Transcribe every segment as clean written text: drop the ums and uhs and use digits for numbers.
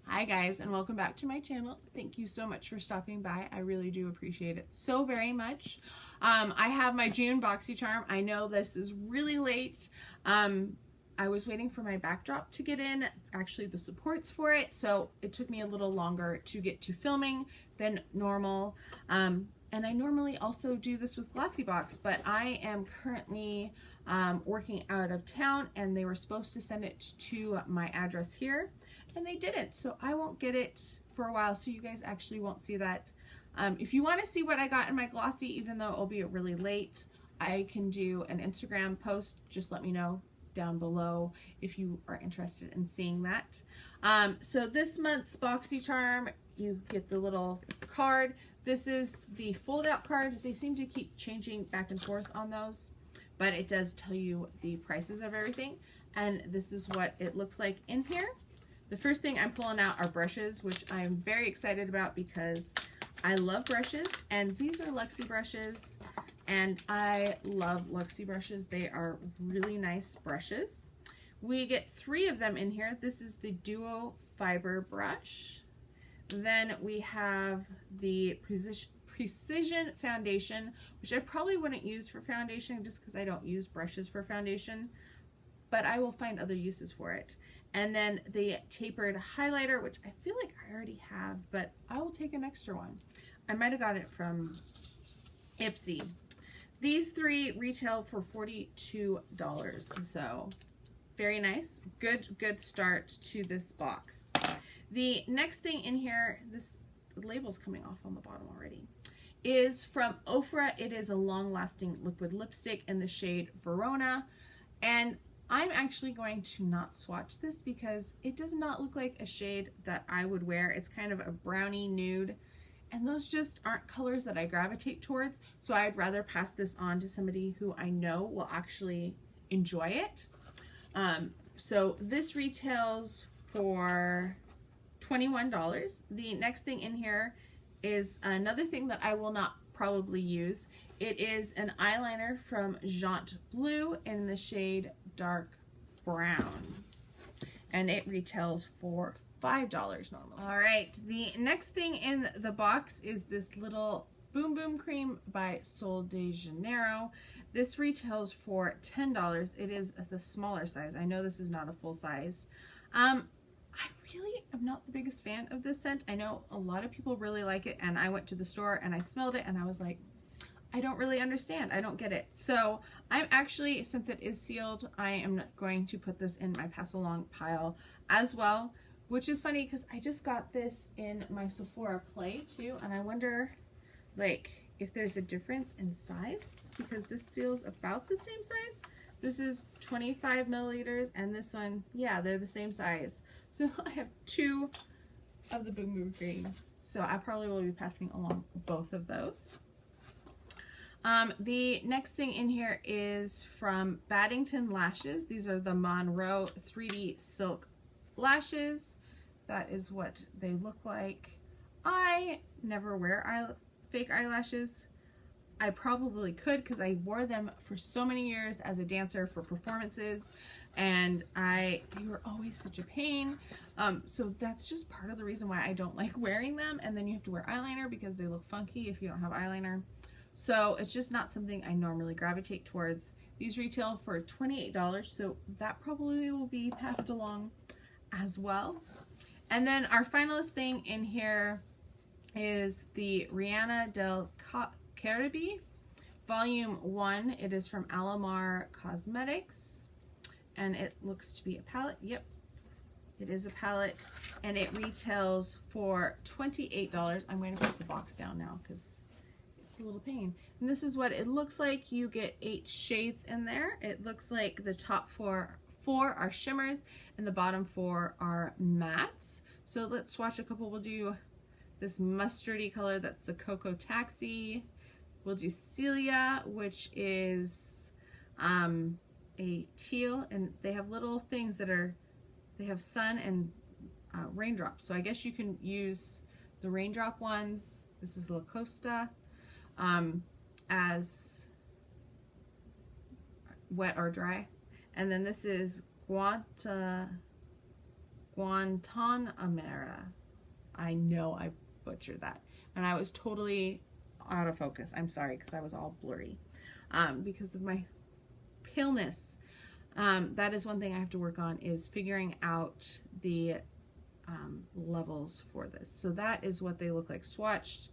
Hi guys, and welcome back to my channel. Thank you so much for stopping by. I really do appreciate it so very much. I have my June Boxycharm. I know this is really late. I was waiting for my backdrop to get in, actually the supports for it, so it took me a little longer to get to filming than normal. And I normally also do this with Glossybox, but I am currently working out of town, and they were supposed to send it to my address here, and they didn't, so I won't get it for a while, so you guys actually won't see that. If you want to see what I got in my Glossy, even though it'll be really late, I can do an Instagram post. Just let me know down below if you are interested in seeing that. So this month's Boxycharm, you get the little card. This is the fold-out card. They seem to keep changing back and forth on those, but it does tell you the prices of everything, and this is what it looks like in here. The first thing I'm pulling out are brushes, which I'm very excited about because I love brushes, and these are Luxy brushes, and I love Luxy brushes. They are really nice brushes. We get 3 of them in here. This is the Duo Fiber brush. Then we have the Precision Foundation, which I probably wouldn't use for foundation just because I don't use brushes for foundation, but I will find other uses for it. And then the tapered highlighter, which I feel like I already have, but I will take an extra one. I might have got it from Ipsy. These 3 retail for $42, so very nice. Good start to this box. The next thing in here, this label's coming off on the bottom already, is from Ofra. It is a long-lasting liquid lipstick in the shade Verona, and I'm actually going to not swatch this because it does not look like a shade that I would wear. It's kind of a brownie nude, and those just aren't colors that I gravitate towards, so I'd rather pass this on to somebody who I know will actually enjoy it. So this retails for $21. The next thing in here is another thing that I will not probably use. It is an eyeliner from Jaunt Blue in the shade Dark Brown, and it retails for $5 normally. All right, the next thing in the box is this little Boom Boom Cream by Sol de Janeiro. This retails for $10. It is the smaller size. I know this is not a full size. I really am not the biggest fan of this scent. I know a lot of people really like it, and I went to the store and I smelled it and I was like, I don't really understand. I don't get it. So I'm actually, since it is sealed, I am going to put this in my pass along pile as well, which is funny because I just got this in my Sephora Play too, and I wonder like if there's a difference in size, because this feels about the same size. This is 25 milliliters, and this one, yeah, they're the same size. So I have 2 of the Boom Boom Cream. So I probably will be passing along both of those. The next thing in here is from Baddington Lashes. These are the Monroe 3D Silk Lashes. That is what they look like. I never wear fake eyelashes. I probably could because I wore them for so many years as a dancer for performances, and they were always such a pain. So that's just part of the reason why I don't like wearing them. And then you have to wear eyeliner because they look funky if you don't have eyeliner. So it's just not something I normally gravitate towards. These retail for $28, so that probably will be passed along as well. And then our final thing in here is the Rihanna del Caribe Volume 1. It is from Alamar Cosmetics, and it looks to be a palette. Yep, it is a palette, and it retails for $28. I'm going to put the box down now because it's a little pain. And this is what it looks like. You get 8 shades in there. It looks like the top four are shimmers and the bottom 4 are mattes. So let's swatch a couple. We'll do this mustardy color, that's the Cocoa Taxi. We'll do Celia, which is a teal, and they have little things that are, they have sun and raindrops. So I guess you can use the raindrop ones. This is La Costa as wet or dry. And then this is Guantanamo Guantanamera. I know I butchered that. And I was totally out of focus. I'm sorry, because I was all blurry because of my paleness. That is one thing I have to work on, is figuring out the levels for this. So that is what they look like swatched.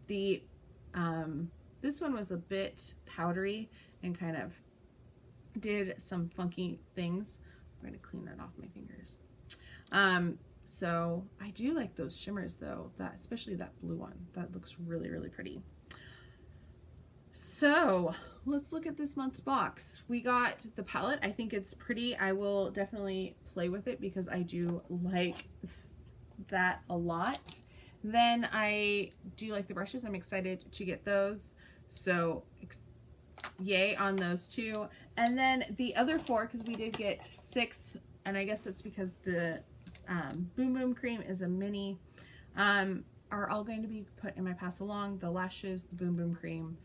The this one was a bit powdery and kind of did some funky things. I'm going to clean that off my fingers. So I do like those shimmers though, that especially that blue one. That looks really, really pretty. So let's look at this month's box. We got the palette. I think it's pretty. I will definitely play with it because I do like that a lot. Then I do like the brushes. I'm excited to get those. So yay on those two. And then the other 4, because we did get 6, and I guess that's because the Boom Boom Cream is a mini, are all going to be put in my pass along. The lashes, the Boom Boom Cream,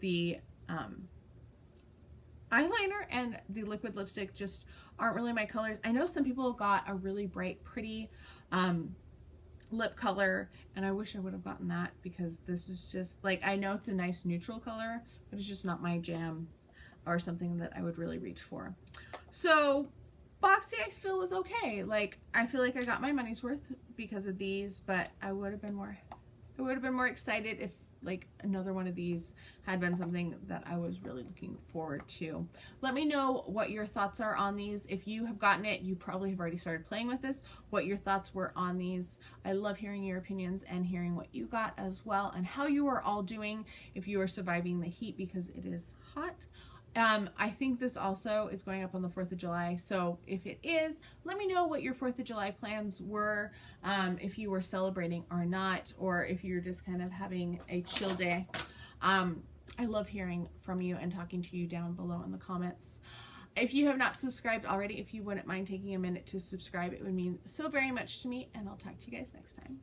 the eyeliner, and the liquid lipstick just aren't really my colors. I know some people got a really bright, pretty lip color, and I wish I would have gotten that, because this is just like, I know it's a nice neutral color, but it's just not my jam or something that I would really reach for. So Boxy, I feel, was okay. Like, I feel like I got my money's worth because of these, but I would have been more excited if like another one of these had been something that I was really looking forward to. Let me know what your thoughts are on these. If you have gotten it, you probably have already started playing with this, what your thoughts were on these. I love hearing your opinions and hearing what you got as well, and how you are all doing, if you are surviving the heat, because it is hot. I think this also is going up on the 4th of July, so if it is, let me know what your 4th of July plans were, if you were celebrating or not, or if you're just kind of having a chill day. I love hearing from you and talking to you down below in the comments. If you have not subscribed already, if you wouldn't mind taking a minute to subscribe, it would mean so very much to me, and I'll talk to you guys next time.